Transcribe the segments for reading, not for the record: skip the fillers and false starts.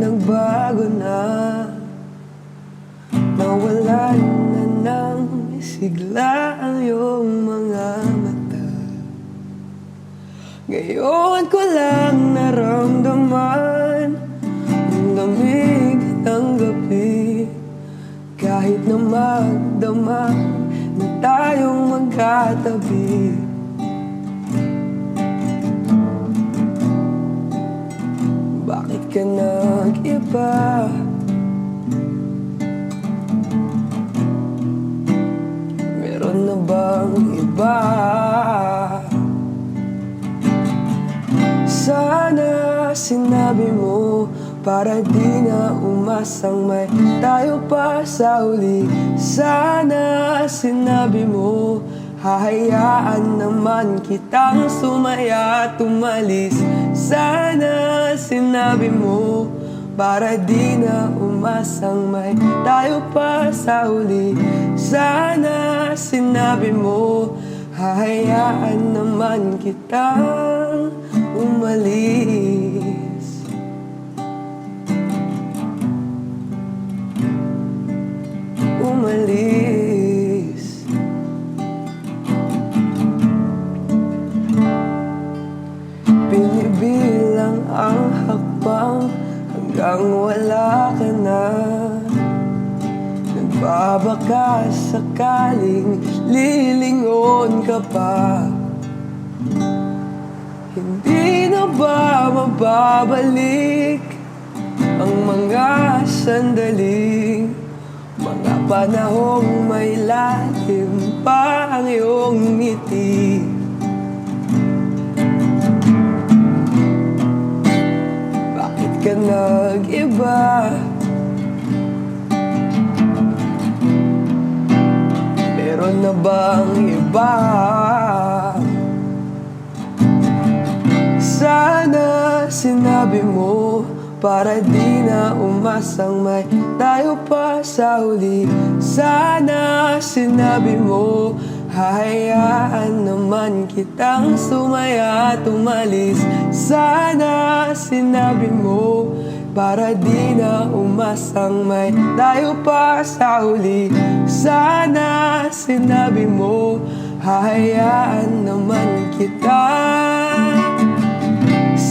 nagbago na, nawalan na ng sigla ang iyong mga mata. Ngayon ko lang naramdaman ang lamig ng gabi, kahit na magdamag na tayong magkatabi. Bakit ka nag-iba? Meron na bang iba? Sana sinabi mo para di na umasang may tayo pa sa uli. Sana sinabi mo hahayaan naman kitang sumaya at umalis. Sana sinabi mo para di na umasang may tayo pa sa uli. Sana sinabi mo hahayaan naman kitang umalis. Umalis. Binibilang ang hakbang hanggang wala ka na. Nagbabaka sakaling lilingon ka pa. Hindi na ba mababalik ang mga sandaling, mga panahong may lalim pa ang iyong ngiti? Bakit ka nag-iba? Meron na bang iba? Sana sinabi mo para di na umasang may tayo pa sa huli. Sana sinabi mo hahayaan naman kitang sumaya at umalis. Sana sinabi mo para di na umasang may tayo pa sa huli. Sana sinabi mo hahayaan naman kita.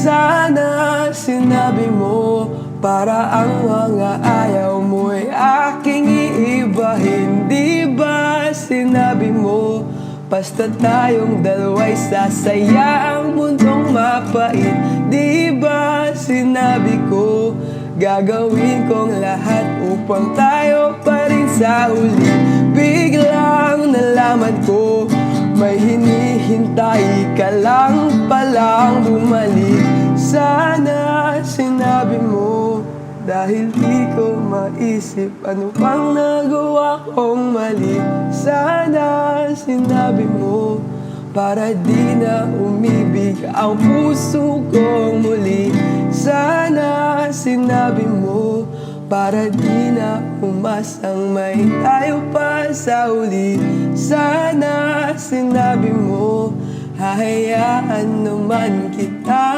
Sana sinabi mo para ang mga ayaw mo'y aking iibahin. Di ba sinabi mo basta tayong dalawa'y sasaya ang mundong mapait? Di ba sinabi ko gagawin kong lahat upang tayo pa rin sa huli? Biglang nalaman ko may hinihintay ka lang palang bumalik. Sana sinabi mo dahil di ko maisip ano pang nagawa kong mali. Sana sinabi mo para di na umibig ang puso kong muli. Sana sinabi mo para di na umasang may tayo pa sa huli. Sana sinabi mo hahayaan naman kita.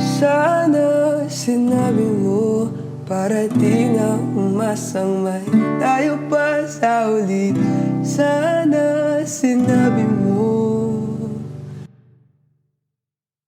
Sana sinabi mo para di na umasang may tayo pa sa huli. Sana sinabi